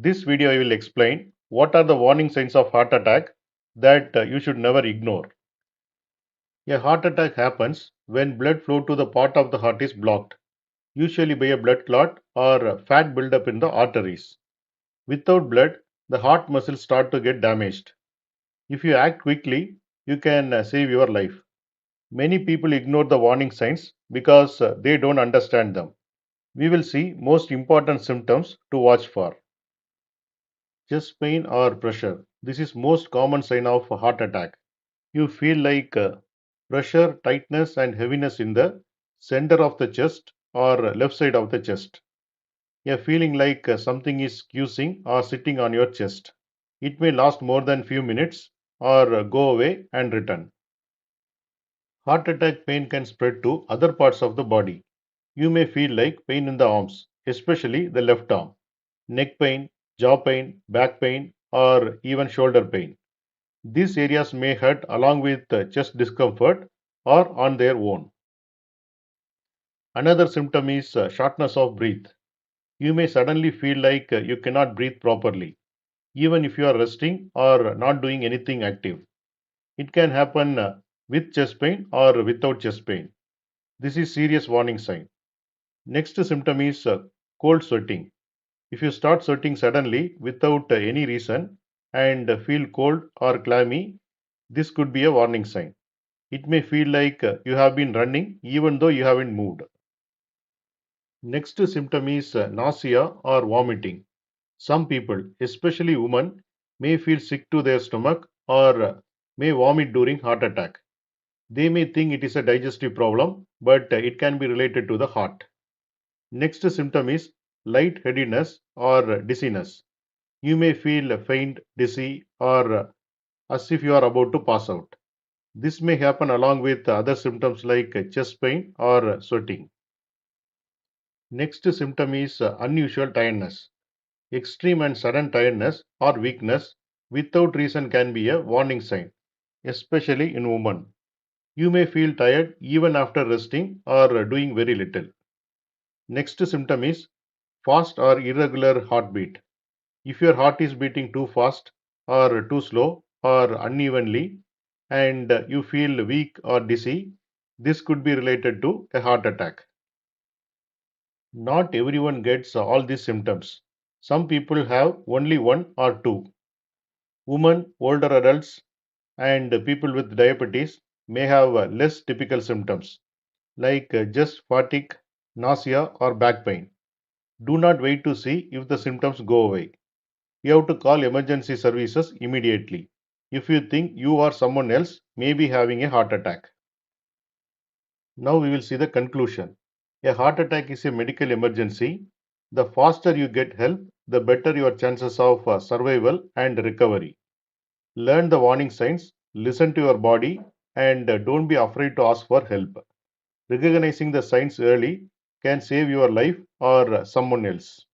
This video I will explain what are the warning signs of heart attack that you should never ignore. A heart attack happens when blood flow to the part of the heart is blocked, usually by a blood clot or fat buildup in the arteries. Without blood, the heart muscles start to get damaged. If you act quickly, you can save your life. Many people ignore the warning signs because they don't understand them. We will see most important symptoms to watch for. Chest pain or pressure. This is most common sign of a heart attack. You feel like pressure, tightness and heaviness in the center of the chest or left side of the chest. A feeling like something is squeezing or sitting on your chest. It may last more than few minutes or go away and return. Heart attack pain can spread to other parts of the body. You may feel like pain in the arms, especially the left arm, neck pain, jaw pain, back pain, or even shoulder pain. These areas may hurt along with chest discomfort or on their own. Another symptom is shortness of breath. You may suddenly feel like you cannot breathe properly, even if you are resting or not doing anything active. It can happen with chest pain or without chest pain. This is serious warning sign. Next symptom is cold sweating. If you start sweating suddenly without any reason and feel cold or clammy, this could be a warning sign. It may feel like you have been running even though you haven't moved. Next symptom is nausea or vomiting. Some people, especially women, may feel sick to their stomach or may vomit during heart attack. They may think it is a digestive problem, but it can be related to the heart. Next symptom is lightheadedness or dizziness. You may feel faint, dizzy, or as if you are about to pass out. This may happen along with other symptoms like chest pain or sweating. Next symptom is unusual tiredness. Extreme and sudden tiredness or weakness without reason can be a warning sign, especially in women. You may feel tired even after resting or doing very little. Next symptom is fast or irregular heartbeat. If your heart is beating too fast or too slow or unevenly and you feel weak or dizzy, this could be related to a heart attack. Not everyone gets all these symptoms. Some people have only one or two. Women, older adults, and people with diabetes may have less typical symptoms like just fatigue, nausea, or back pain. Do not wait to see if the symptoms go away. You have to call emergency services immediately if you think you or someone else may be having a heart attack. Now we will see the conclusion. A heart attack is a medical emergency. The faster you get help, the better your chances of survival and recovery. Learn the warning signs, listen to your body, and don't be afraid to ask for help. Recognizing the signs early can save your life or someone else.